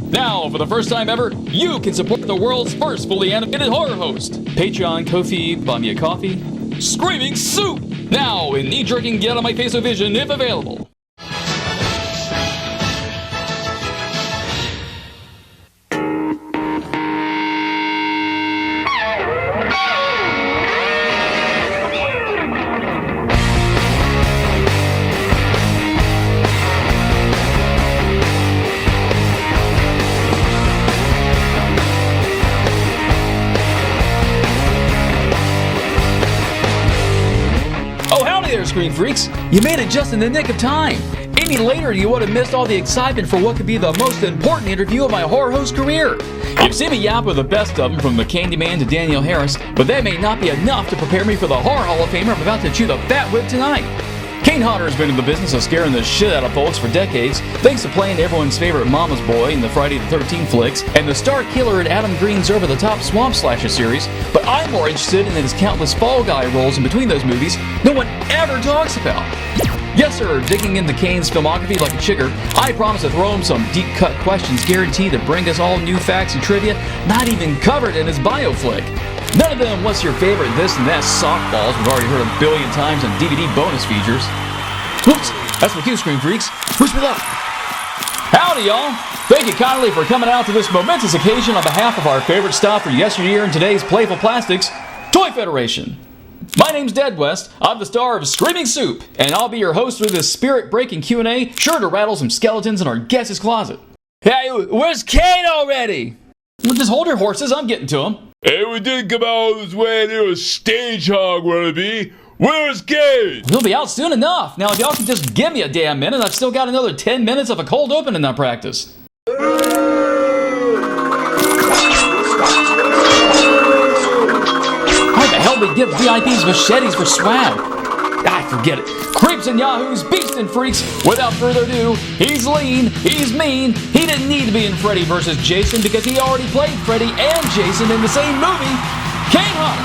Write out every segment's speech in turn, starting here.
Now, for the first time ever, you can support the world's first fully animated horror host. Patreon, Ko-fi, BuyMeACoffee, Screaming Soup! Now, in knee-jerking get out of my face of vision if available. Screen freaks, you made it just in the nick of time. Any later, you would have missed all the excitement for what could be the most important interview of my horror host career. You've seen me yap with the best of them, from the Candyman to Danielle Harris, but that may not be enough to prepare me for the Horror Hall of Famer I'm about to chew the fat whip tonight. Kane Hodder has been in the business of scaring the shit out of folks for decades, thanks to playing everyone's favorite mama's boy in the Friday the 13th flicks, and the star killer in Adam Green's over-the-top Swamp Slasher series, but I'm more interested in his countless Fall Guy roles in between those movies no one ever talks about. Yes sir, digging into Kane's filmography like a chigger, I promise to throw him some deep-cut questions guaranteed to bring us all new facts and trivia not even covered in his bio flick. None of them what's your favorite this and that softballs we've already heard a billion times on DVD bonus features. Whoops, that's my cue, Screen Freaks. Wish me luck. Howdy, y'all. Thank you kindly for coming out to this momentous occasion on behalf of our favorite stop for yesteryear and today's playful plastics, Toy Federation. My name's Dead West. I'm the star of Screaming Soup, and I'll be your host through this spirit-breaking Q&A, sure to rattle some skeletons in our guest's closet. Hey, where's Kane already? Well, just hold your horses, I'm getting to him. Hey, we didn't come out this way near a stage hog wannabe. Where's Kane? He'll be out soon enough. Now, if y'all can just give me a damn minute, I've still got another 10 minutes of a cold open in that practice. Why the hell do we give VIPs machetes for swag? Forget it. Creeps and yahoos, beasts and freaks. Without further ado, he's lean, he's mean. He didn't need to be in Freddy vs. Jason because he already played Freddy and Jason in the same movie. Kane Hodder.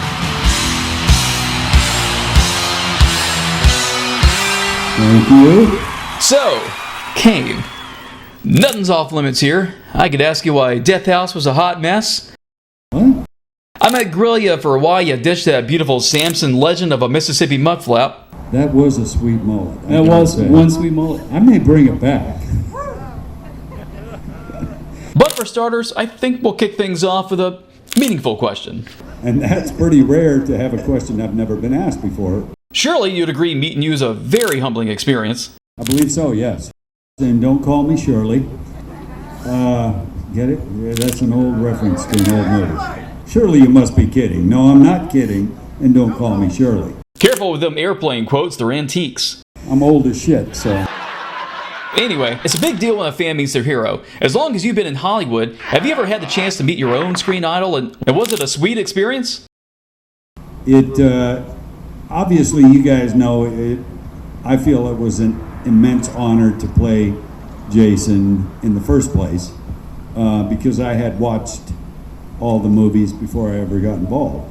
Thank you. So, Kane, nothing's off limits here. I could ask you why Death House was a hot mess. What? I might grill you for why you ditched that beautiful Samson legend of a Mississippi mudflap. That was a sweet mullet. That was one sweet mullet. I may bring it back. But for starters, I think we'll kick things off with a meaningful question. And that's pretty rare to have a question I've never been asked before. Surely you'd agree meeting you is a very humbling experience. I believe so, yes. And don't call me Shirley. Get it? Yeah, that's an old reference to an old movie. Surely you must be kidding. No, I'm not kidding. And don't call me Shirley. Careful with them airplane quotes, they're antiques. I'm old as shit, so... Anyway, it's a big deal when a fan meets their hero. As long as you've been in Hollywood, have you ever had the chance to meet your own screen idol, and was it a sweet experience? Obviously, you guys know, I feel it was an immense honor to play Jason in the first place, because I had watched all the movies before I ever got involved.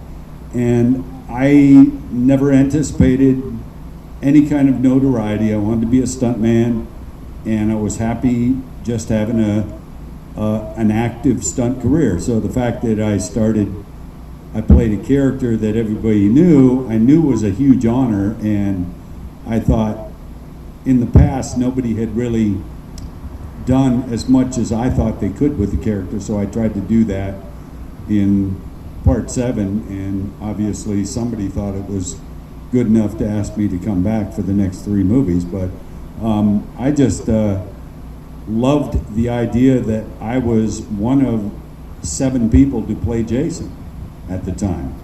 And I never anticipated any kind of notoriety. I wanted to be a stuntman, and I was happy just having an active stunt career. So the fact that I played a character that everybody I knew was a huge honor, and I thought in the past nobody had really done as much as I thought they could with the character, so I tried to do that in part 7, and obviously somebody thought it was good enough to ask me to come back for the next 3 movies. But I just loved the idea that I was one of 7 people to play Jason at the time.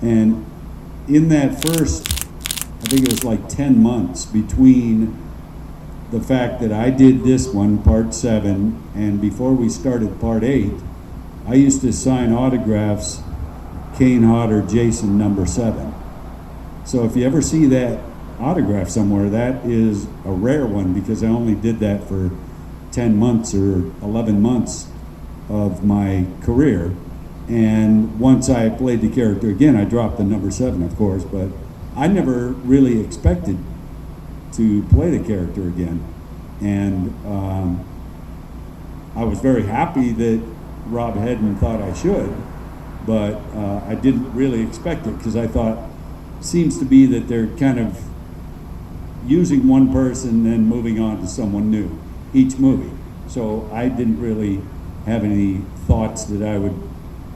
And in that first, I think it was like 10 months between the fact that I did this one, part 7, and before we started part 8, I used to sign autographs, Kane Hodder, Jason number 7. So if you ever see that autograph somewhere, that is a rare one, because I only did that for 10 months or 11 months of my career. And once I played the character again, I dropped the number 7, of course, but I never really expected to play the character again. And I was very happy that Rob Hedden thought I should, but I didn't really expect it, because I thought, seems to be that they're kind of using one person and moving on to someone new each movie. So I didn't really have any thoughts that I would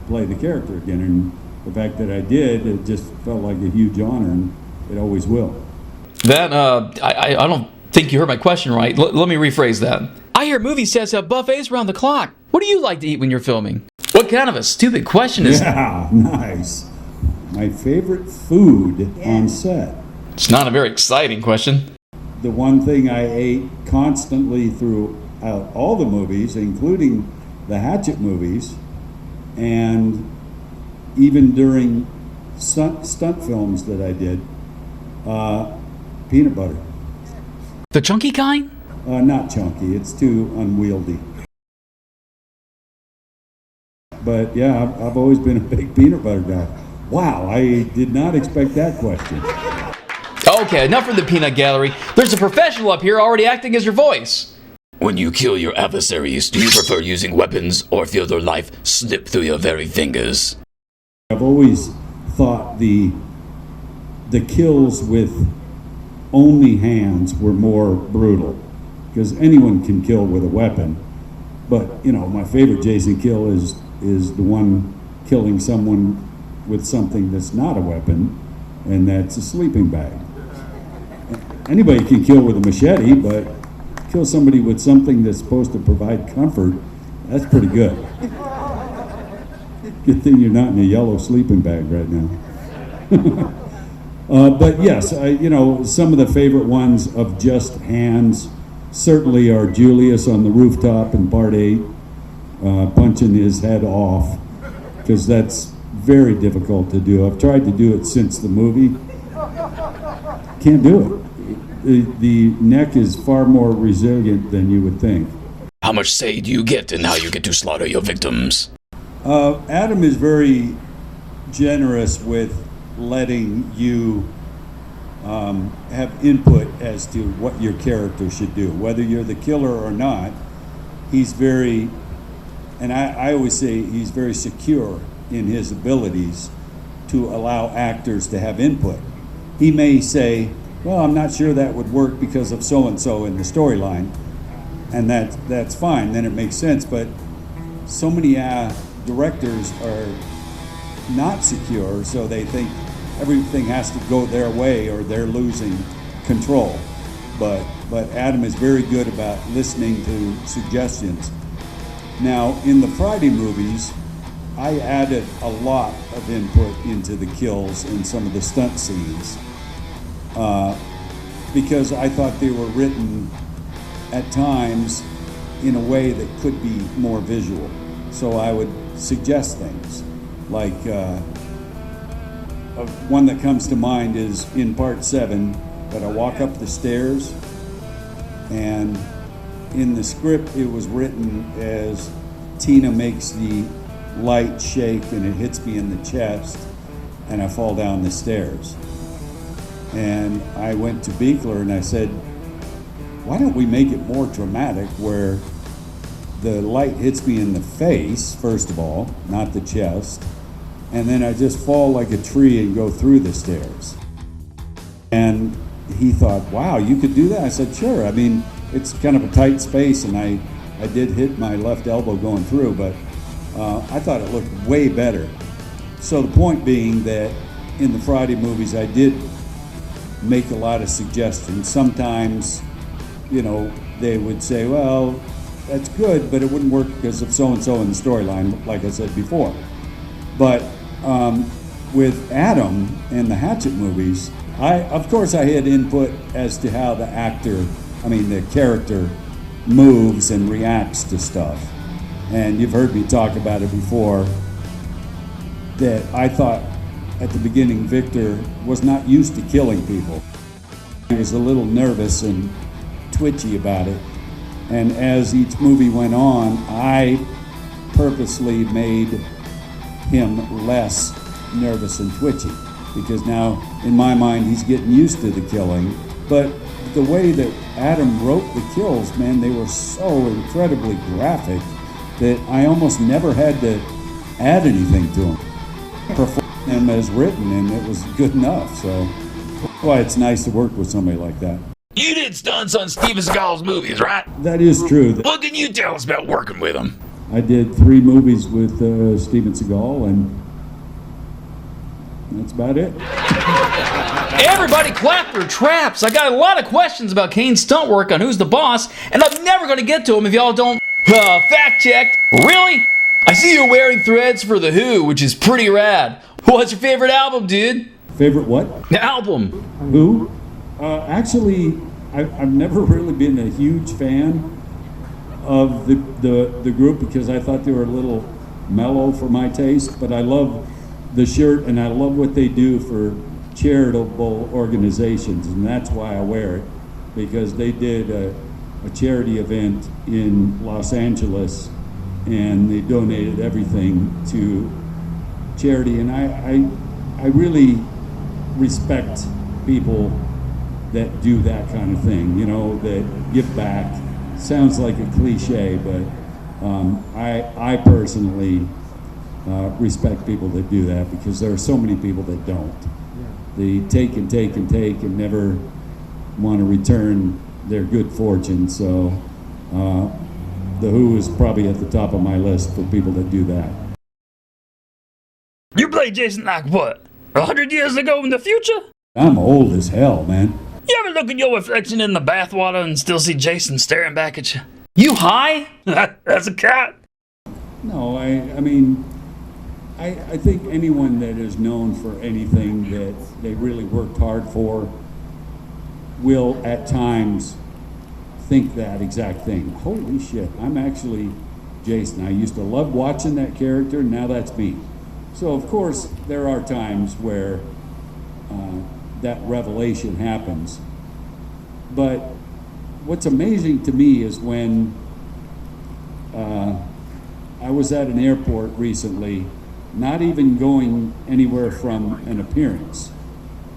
play the character again, and the fact that I did, it just felt like a huge honor, and it always will. That, I don't think you heard my question right. Let me rephrase that. I hear movie sets have buffets around the clock. What do you like to eat when you're filming? What kind of a stupid question is that? Yeah, nice. My favorite food on set. It's not a very exciting question. The one thing I ate constantly throughout all the movies, including the Hatchet movies, and even during stunt films that I did, peanut butter. The chunky kind? Not chunky, it's too unwieldy. But yeah, I've always been a big peanut butter guy. Wow, I did not expect that question. Okay, enough from the peanut gallery. There's a professional up here already acting as your voice. When you kill your adversaries, do you prefer using weapons or feel their life slip through your very fingers? I've always thought the kills with only hands were more brutal, because anyone can kill with a weapon. But, you know, my favorite Jason kill is the one killing someone with something that's not a weapon, and that's a sleeping bag. Anybody can kill with a machete, but kill somebody with something that's supposed to provide comfort, that's pretty good. Good thing you're not in a yellow sleeping bag right now. But yes, some of the favorite ones of just hands certainly are Julius on the rooftop in part 8, punching his head off, because that's very difficult to do. I've tried to do it since the movie. Can't do it. The neck is far more resilient than you would think. How much say do you get in how you get to slaughter your victims? Adam is very generous with letting you have input as to what your character should do. Whether you're the killer or not, he's very, and I always say he's very secure in his abilities to allow actors to have input. He may say, well, I'm not sure that would work because of so-and-so in the storyline, and that's fine, then it makes sense. But so many directors are not secure, so they think everything has to go their way or they're losing control. But Adam is very good about listening to suggestions. Now, in the Friday movies, I added a lot of input into the kills in some of the stunt scenes, because I thought they were written at times in a way that could be more visual. So I would suggest things like, one that comes to mind is in part 7, that I walk up the stairs, and in the script it was written as Tina makes the light shake and it hits me in the chest and I fall down the stairs. And I went to Beekler and I said, why don't we make it more dramatic, where the light hits me in the face, first of all, not the chest, and then I just fall like a tree and go through the stairs. And he thought, wow, you could do that? I said, sure. I mean, it's kind of a tight space, and I did hit my left elbow going through, but I thought it looked way better. So the point being that in the Friday movies, I did make a lot of suggestions. Sometimes, they would say, well, that's good, but it wouldn't work because of so-and-so in the storyline, like I said before. But with Adam and the Hatchet movies, of course I had input as to how the character moves and reacts to stuff. And you've heard me talk about it before, that I thought at the beginning Victor was not used to killing people. He was a little nervous and twitchy about it. And as each movie went on, I purposely made him less nervous and twitchy, because now in my mind he's getting used to the killing. But the way that Adam wrote the kills, man, they were so incredibly graphic that I almost never had to add anything to them. Perform them as written, and it was good enough. So that's why it's nice to work with somebody like that. You did stunts on Steven Seagal's movies, right? That is true. What can you tell us about working with him? I did 3 movies with Steven Seagal, and that's about it. Everybody clap their traps. I got a lot of questions about Kane's stunt work on Who's the Boss, and I'm never going to get to them if y'all don't fact check. Really? I see you're wearing threads for The Who, which is pretty rad. What's your favorite album, dude? Favorite what? Album. Who? Actually, I've never really been a huge fan of the group because I thought they were a little mellow for my taste, but I love the shirt and I love what they do for charitable organizations, and that's why I wear it, because they did a charity event in Los Angeles and they donated everything to charity, and I really respect people that do that kind of thing, you know, that give back. Sounds like a cliche, but I personally respect people that do that, because there are so many people that don't. They take and take and take and never want to return their good fortune. So The Who is probably at the top of my list for people that do that. You played Jason like what? 100 years ago in the future? I'm old as hell, man. You ever look at your reflection in the bathwater and still see Jason staring back at you? You high? That's a cat. No, I mean, I think anyone that is known for anything that they really worked hard for will at times think that exact thing. Holy shit, I'm actually Jason. I used to love watching that character, and now that's me. So of course there are times where that revelation happens. But what's amazing to me is when I was at an airport recently, not even going anywhere from an appearance.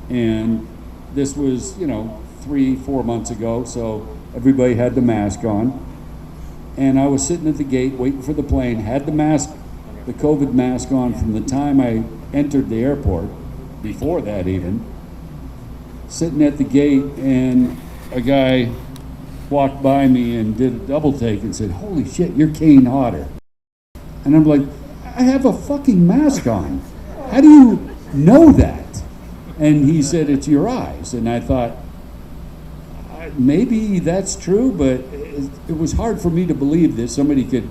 And this was, 3-4 months ago, so everybody had the mask on. And I was sitting at the gate waiting for the plane, had the COVID mask on from the time I entered the airport, before that even, sitting at the gate, and a guy walked by me and did a double take and said, "Holy shit, you're Kane Hodder." And I'm like, I have a fucking mask on. How do you know that? And he said, "It's your eyes." And I thought, maybe that's true, but it was hard for me to believe that somebody could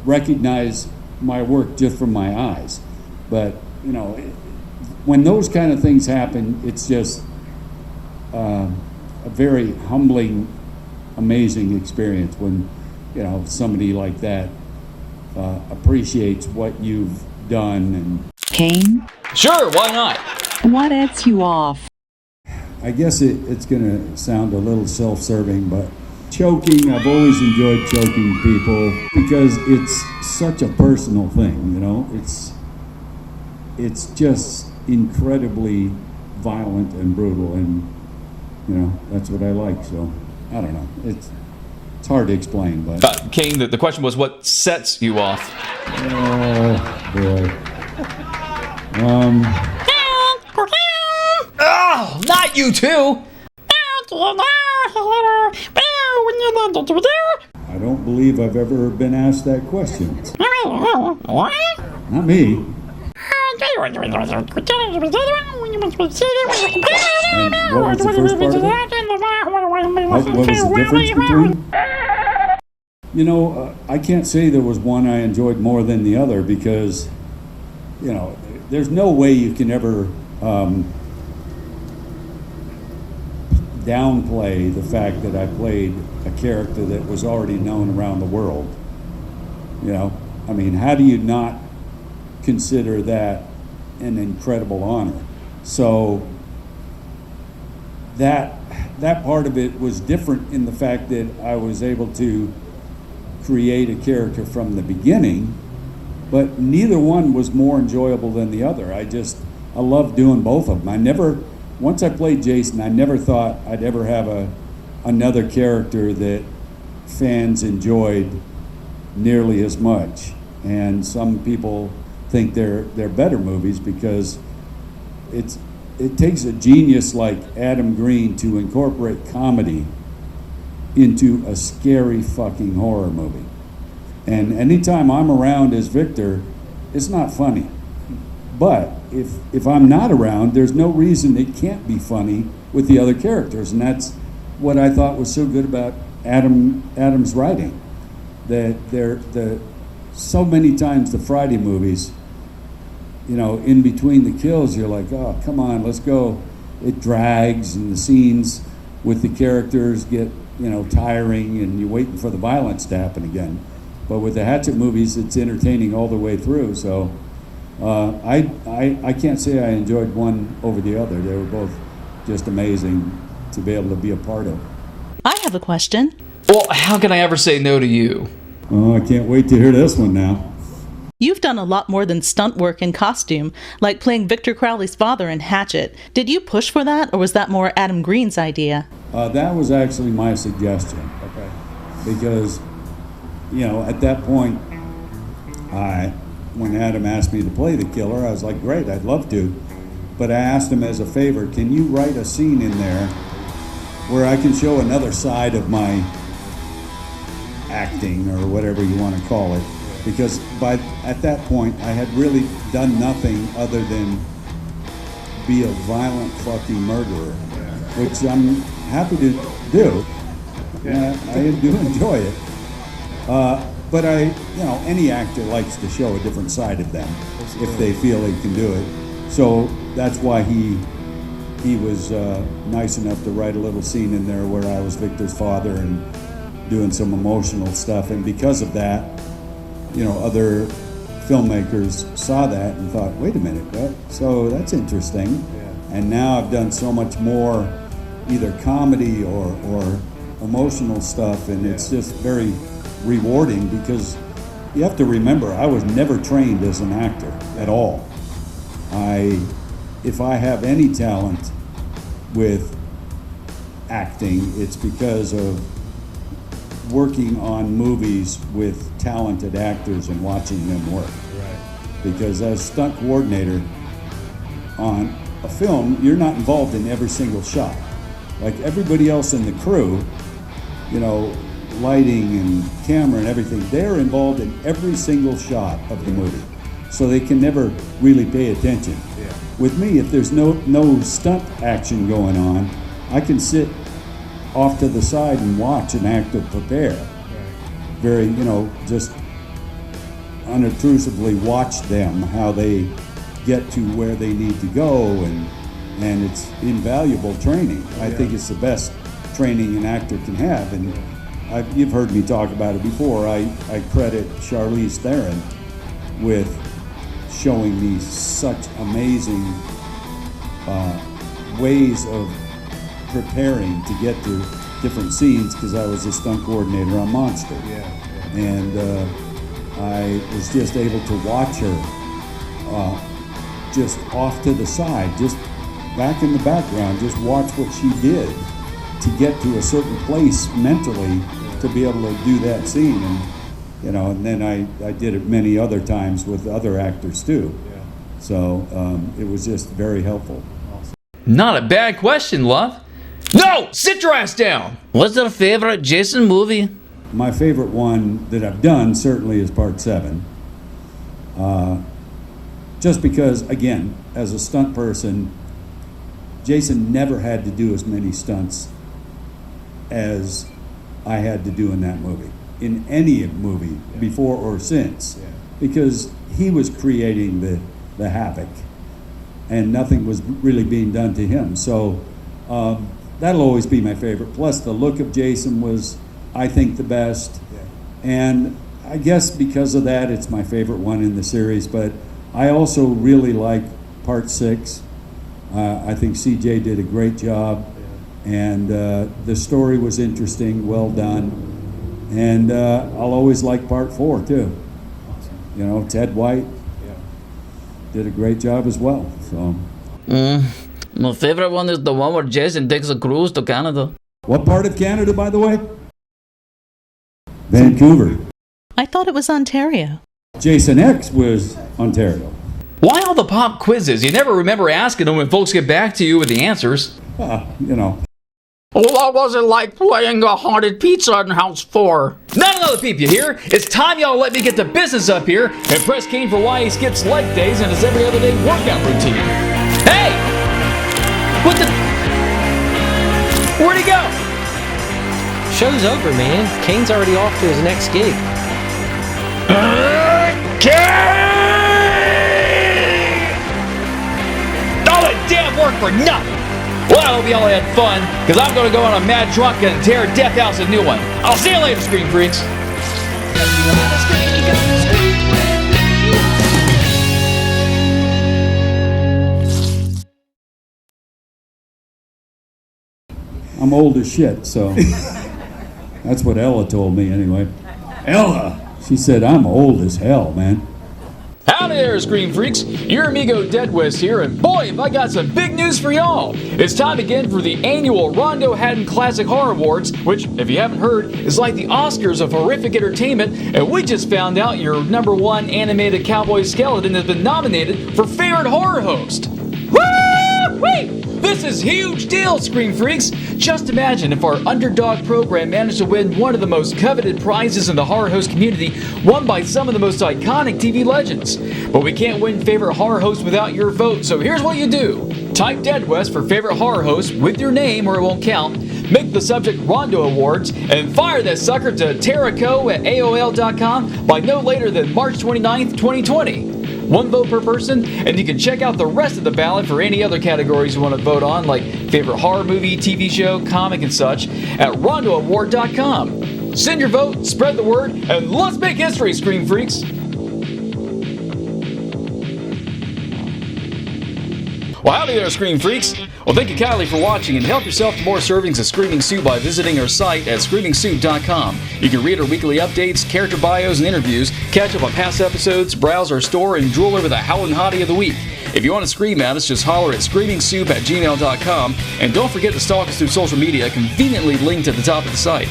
recognize my work just from my eyes. But, when those kind of things happen, it's just a very humbling, amazing experience when, somebody like that appreciates what you've done. And Kane? Sure, why not? What sets you off? I guess it's going to sound a little self-serving, but choking, I've always enjoyed choking people because it's such a personal thing, It's just incredibly violent and brutal, and, that's what I like. So, I don't know. It's hard to explain, but... Kane, the question was, what sets you off? Oh, boy. Oh, not you two! I don't believe I've ever been asked that question. Not me. And what was the first part of it? What was the difference between? I can't say there was one I enjoyed more than the other because, there's no way you can ever downplay the fact that I played a character that was already known around the world. How do you not consider that an incredible honor? So that part of it was different in the fact that I was able to create a character from the beginning, but neither one was more enjoyable than the other. I love doing both of them. Once I played Jason, I never thought I'd ever have another character that fans enjoyed nearly as much. And some people think they're better movies because it takes a genius like Adam Green to incorporate comedy into a scary fucking horror movie. And anytime I'm around as Victor, it's not funny. But if I'm not around, there's no reason it can't be funny with the other characters. And that's what I thought was so good about Adam's writing. That so many times the Friday movies, you know, in between the kills, you're like, oh, come on, let's go. It drags, and the scenes with the characters get, you know, tiring, and you're waiting for the violence to happen again. But with the Hatchet movies, it's entertaining all the way through. So I can't say I enjoyed one over the other. They were both just amazing to be able to be a part of. I have a question. Well, how can I ever say no to you? Oh, I can't wait to hear this one now. You've done a lot more than stunt work and costume, like playing Victor Crowley's father in Hatchet. Did you push for that, or was that more Adam Green's idea? That was actually my suggestion. Okay. Because, you know, at that point, when Adam asked me to play the killer, I was like, great, I'd love to. But I asked him as a favor, can you write a scene in there where I can show another side of my acting, or whatever you want to call it? Because at that point, I had really done nothing other than be a violent fucking murderer, which I'm happy to do. I do enjoy it. But any actor likes to show a different side of them if they feel he can do it. So that's why he was nice enough to write a little scene in there where I was Victor's father and doing some emotional stuff. And because of that, you know, other filmmakers saw that and thought, wait a minute, so that's interesting. Yeah. And now I've done so much more, either comedy or emotional stuff, and it's just very rewarding, because you have to remember, I was never trained as an actor at all. If I have any talent with acting, it's because of working on movies with talented actors and watching them work. Right. Because as stunt coordinator on a film, you're not involved in every single shot. Like everybody else in the crew, you know, lighting and camera and everything, they're involved in every single shot of the movie. So they can never really pay attention. Yeah. With me, if there's no stunt action going on, I can sit off to the side and watch an actor prepare. Very, you know, just unobtrusively watch them, how they get to where they need to go, and it's invaluable training. I think it's the best training an actor can have, and you've heard me talk about it before. I credit Charlize Theron with showing me such amazing ways of preparing to get to different scenes, because I was a stunt coordinator on Monster. And I was just able to watch her just off to the side, just back in the background, just watch what she did to get to a certain place mentally to be able to do that scene. And you know, and then I did it many other times with other actors too. So it was just very helpful. Not a bad question, love. No! Sit your ass down! What's your favorite Jason movie? My favorite one that I've done certainly is Part 7. Just because, again, as a stunt person, Jason never had to do as many stunts as I had to do in that movie, in any movie, before or since, because he was creating the havoc, and nothing was really being done to him. So that'll always be my favorite. Plus, the look of Jason was, I think, the best. And I guess because of that, it's my favorite one in the series. But I also really like Part 6. I think CJ did a great job. And the story was interesting, well done. And I'll always like Part 4, too. You know, Ted White did a great job as well. So. My favorite one is the one where Jason takes a cruise to Canada. What part of Canada, by the way? Vancouver. I thought it was Ontario. Jason X was Ontario. Why all the pop quizzes? You never remember asking them when folks get back to you with the answers. You know. What was it like playing a haunted pizza in House 4? Not another peep, you hear? It's time y'all let me get the business up here and press Kane for why he skips leg days and his every other day workout routine. Hey! What the... Where'd he go? Show's over, man. Kane's already off to his next gig. All that damn work for nothing! Well, I hope y'all had fun, because I'm going to go on a mad drunk and tear Death House a new one. I'll see you later, Screen Freaks. I'm old as shit, so that's what Ella told me anyway. Ella! She said, I'm old as hell, man. Howdy there, Screen Freaks. Your amigo Dead West here, and boy, have I got some big news for y'all. It's time again for the annual Rondo Hatton Classic Horror Awards, which, if you haven't heard, is like the Oscars of horrific entertainment, and we just found out your #1 animated cowboy skeleton has been nominated for Favorite Horror Host. Woo-wee! This is huge deal, Screen Freaks! Just imagine if our underdog program managed to win one of the most coveted prizes in the horror host community, won by some of the most iconic TV legends. But we can't win Favorite Horror Host without your vote, so here's what you do. Type Dead West for Favorite Horror Host with your name or it won't count, make the subject Rondo Awards, and fire that sucker to taraco@aol.com by no later than March 29th, 2020. One vote per person, and you can check out the rest of the ballot for any other categories you want to vote on, like favorite horror movie, TV show, comic, and such, at rondoaward.com. Send your vote, spread the word, and let's make history, Screen Freaks! Well, howdy there, Screen Freaks! Well, thank you kindly for watching, and help yourself to more servings of Screaming Sue by visiting our site at screamingsue.com. You can read our weekly updates, character bios, and interviews, catch up on past episodes, browse our store, and drool over the Howlin' Hottie of the Week. If you want to scream at us, just holler at screamingsoup@gmail.com, and don't forget to stalk us through social media, conveniently linked at the top of the site.